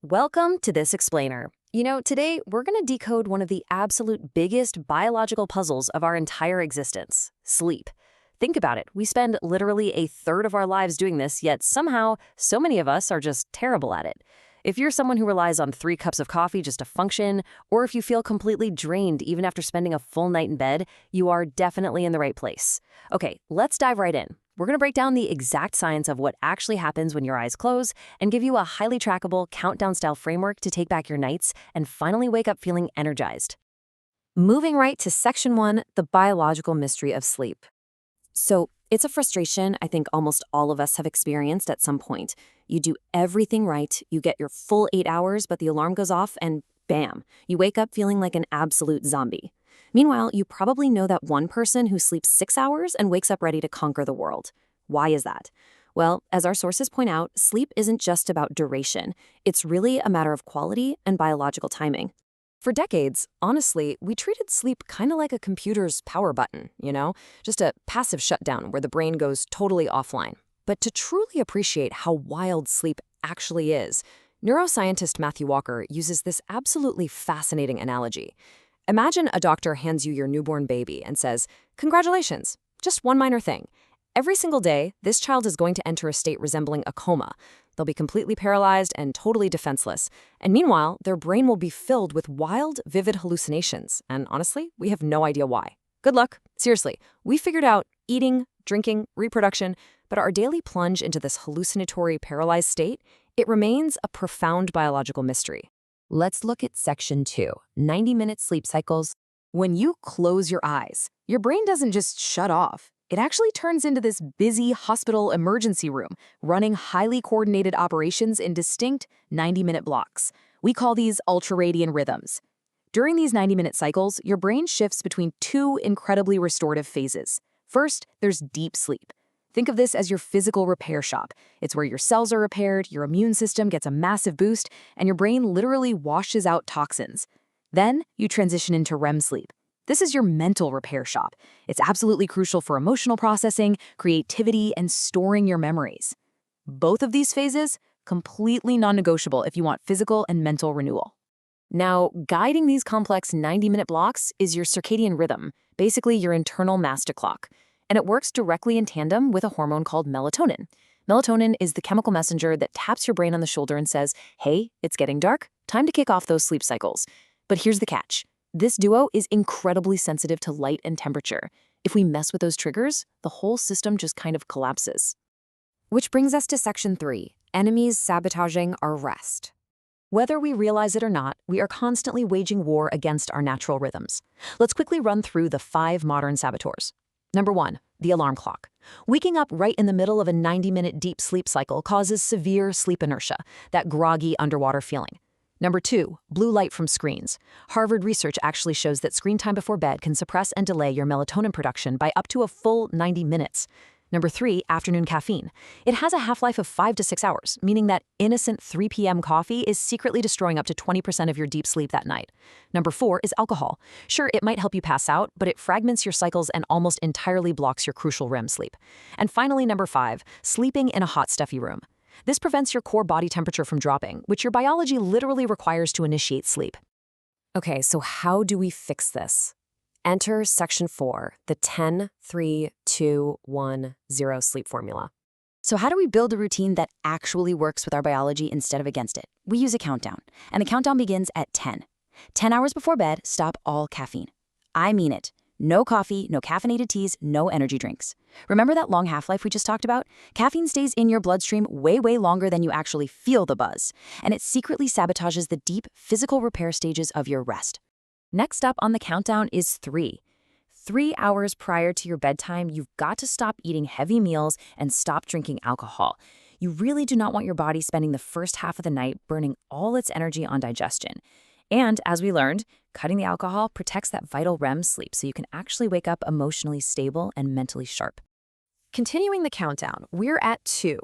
Welcome to This Explainer. Today we're going to decode one of the absolute biggest biological puzzles of our entire existence, sleep. Think about it. We spend literally a third of our lives doing this, yet somehow so many of us are just terrible at it. If you're someone who relies on 3 cups of coffee just to function, or if you feel completely drained even after spending a full night in bed, you are definitely in the right place. Okay, let's dive right in. We're going to break down the exact science of what actually happens when your eyes close and give you a highly trackable countdown-style framework to take back your nights and finally wake up feeling energized. Moving right to Section 1, the biological mystery of sleep. So, it's a frustration I think almost all of us have experienced at some point. You do everything right, you get your full 8 hours, but the alarm goes off and bam, you wake up feeling like an absolute zombie. Meanwhile, you probably know that one person who sleeps 6 hours and wakes up ready to conquer the world. Why is that? Well, as our sources point out, sleep isn't just about duration. It's really a matter of quality and biological timing. For decades, honestly, we treated sleep kind of like a computer's power button, just a passive shutdown where the brain goes totally offline. But to truly appreciate how wild sleep actually is, neuroscientist Matthew Walker uses this absolutely fascinating analogy. Imagine a doctor hands you your newborn baby and says, "Congratulations, just one minor thing. Every single day, this child is going to enter a state resembling a coma. They'll be completely paralyzed and totally defenseless. And meanwhile, their brain will be filled with wild, vivid hallucinations. And honestly, we have no idea why. Good luck. Seriously, we figured out eating, drinking, reproduction, but our daily plunge into this hallucinatory, paralyzed state, it remains a profound biological mystery. Let's look at Section 2, 90-minute sleep cycles. When you close your eyes, your brain doesn't just shut off. It actually turns into this busy hospital emergency room, running highly coordinated operations in distinct 90-minute blocks. We call these ultraradian rhythms. During these 90-minute cycles, your brain shifts between 2 incredibly restorative phases. First, there's deep sleep. Think of this as your physical repair shop. It's where your cells are repaired, your immune system gets a massive boost, and your brain literally washes out toxins. Then, you transition into REM sleep. This is your mental repair shop. It's absolutely crucial for emotional processing, creativity, and storing your memories. Both of these phases, completely non-negotiable if you want physical and mental renewal. Now, guiding these complex 90-minute blocks is your circadian rhythm, basically your internal master clock. And it works directly in tandem with a hormone called melatonin. Melatonin is the chemical messenger that taps your brain on the shoulder and says, "Hey, it's getting dark, time to kick off those sleep cycles." But here's the catch. This duo is incredibly sensitive to light and temperature. If we mess with those triggers, the whole system just kind of collapses. Which brings us to Section 3, enemies sabotaging our rest. Whether we realize it or not, we are constantly waging war against our natural rhythms. Let's quickly run through the 5 modern saboteurs. Number 1, the alarm clock. Waking up right in the middle of a 90-minute deep sleep cycle causes severe sleep inertia, that groggy underwater feeling. Number 2, blue light from screens. Harvard research actually shows that screen time before bed can suppress and delay your melatonin production by up to a full 90 minutes. Number 3, afternoon caffeine. It has a half-life of 5 to 6 hours, meaning that innocent 3 p.m. coffee is secretly destroying up to 20% of your deep sleep that night. Number 4 is alcohol. Sure, it might help you pass out, but it fragments your cycles and almost entirely blocks your crucial REM sleep. And finally, number 5, sleeping in a hot, stuffy room. This prevents your core body temperature from dropping, which your biology literally requires to initiate sleep. Okay, so how do we fix this? Enter Section 4, the 10-3-2-1-0 sleep formula. So how do we build a routine that actually works with our biology instead of against it? We use a countdown, and the countdown begins at 10. 10 hours before bed, stop all caffeine. I mean it. No coffee, no caffeinated teas, no energy drinks. Remember that long half-life we just talked about? Caffeine stays in your bloodstream way longer than you actually feel the buzz, and it secretly sabotages the deep physical repair stages of your rest. Next up on the countdown is 3. 3 hours prior to your bedtime, you've got to stop eating heavy meals and stop drinking alcohol. You really do not want your body spending the first half of the night burning all its energy on digestion. And as we learned, cutting the alcohol protects that vital REM sleep so you can actually wake up emotionally stable and mentally sharp. Continuing the countdown, we're at 2.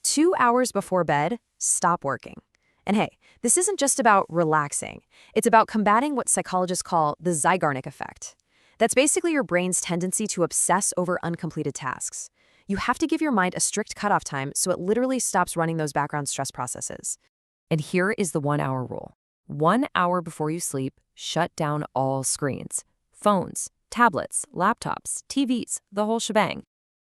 2 hours before bed, stop working. And hey, this isn't just about relaxing. It's about combating what psychologists call the Zeigarnik effect. That's basically your brain's tendency to obsess over uncompleted tasks. You have to give your mind a strict cutoff time so it literally stops running those background stress processes. And here is the 1 hour rule. 1 hour before you sleep, shut down all screens. Phones, tablets, laptops, TVs, the whole shebang.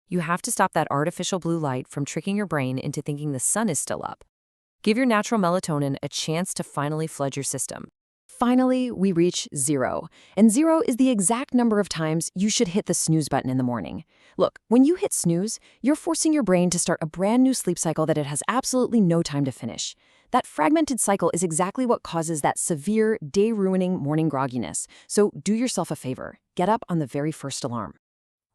You have to stop that artificial blue light from tricking your brain into thinking the sun is still up. Give your natural melatonin a chance to finally flood your system. Finally, we reach 0. And 0 is the exact number of times you should hit the snooze button in the morning. Look, when you hit snooze, you're forcing your brain to start a brand new sleep cycle that it has absolutely no time to finish. That fragmented cycle is exactly what causes that severe, day-ruining morning grogginess. So do yourself a favor. Get up on the very first alarm.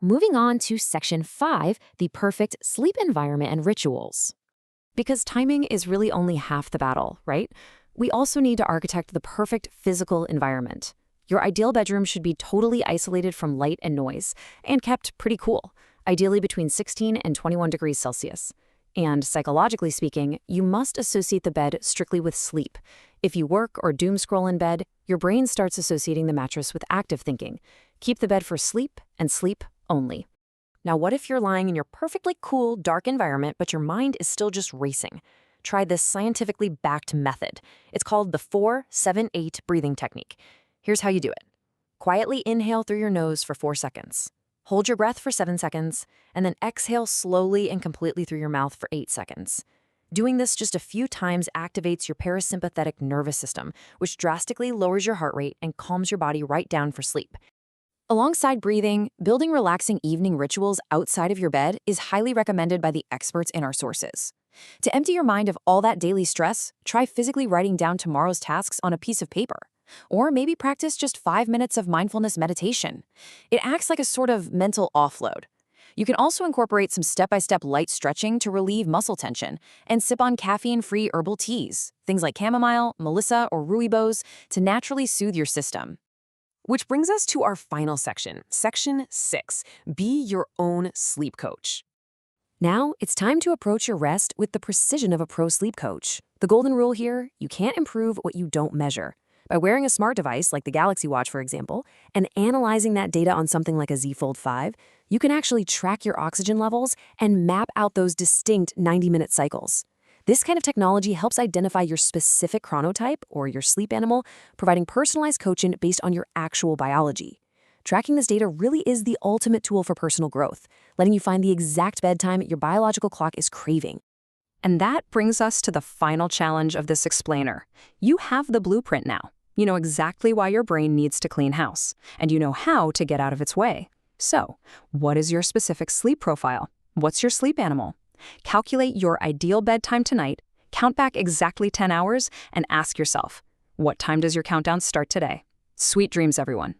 Moving on to Section 5, the perfect sleep environment and rituals. Because timing is really only half the battle, right? We also need to architect the perfect physical environment. Your ideal bedroom should be totally isolated from light and noise, and kept pretty cool, ideally between 16 and 21 degrees Celsius. And psychologically speaking, you must associate the bed strictly with sleep. If you work or doom scroll in bed, your brain starts associating the mattress with active thinking. Keep the bed for sleep and sleep only. Now, what if you're lying in your perfectly cool, dark environment, but your mind is still just racing? Try this scientifically backed method. It's called the 4-7-8 breathing technique. Here's how you do it. Quietly inhale through your nose for 4 seconds. Hold your breath for 7 seconds, and then exhale slowly and completely through your mouth for 8 seconds. Doing this just a few times activates your parasympathetic nervous system, which drastically lowers your heart rate and calms your body right down for sleep. Alongside breathing, building relaxing evening rituals outside of your bed is highly recommended by the experts in our sources. To empty your mind of all that daily stress, try physically writing down tomorrow's tasks on a piece of paper. Or maybe practice just 5 minutes of mindfulness meditation. It acts like a sort of mental offload. You can also incorporate some step-by-step light stretching to relieve muscle tension, and sip on caffeine-free herbal teas, things like chamomile, melissa, or rooibos, to naturally soothe your system. Which brings us to our final section, Section 6, Be Your Own Sleep Coach. Now, it's time to approach your rest with the precision of a pro sleep coach. The golden rule here, you can't improve what you don't measure. By wearing a smart device like the Galaxy Watch, for example, and analyzing that data on something like a Z Fold 5, you can actually track your oxygen levels and map out those distinct 90-minute cycles. This kind of technology helps identify your specific chronotype or your sleep animal, providing personalized coaching based on your actual biology. Tracking this data really is the ultimate tool for personal growth, letting you find the exact bedtime your biological clock is craving. And that brings us to the final challenge of this explainer. You have the blueprint now. You know exactly why your brain needs to clean house, and you know how to get out of its way. So, what is your specific sleep profile? What's your sleep animal? Calculate your ideal bedtime tonight, count back exactly 10 hours, and ask yourself, what time does your countdown start today? Sweet dreams, everyone.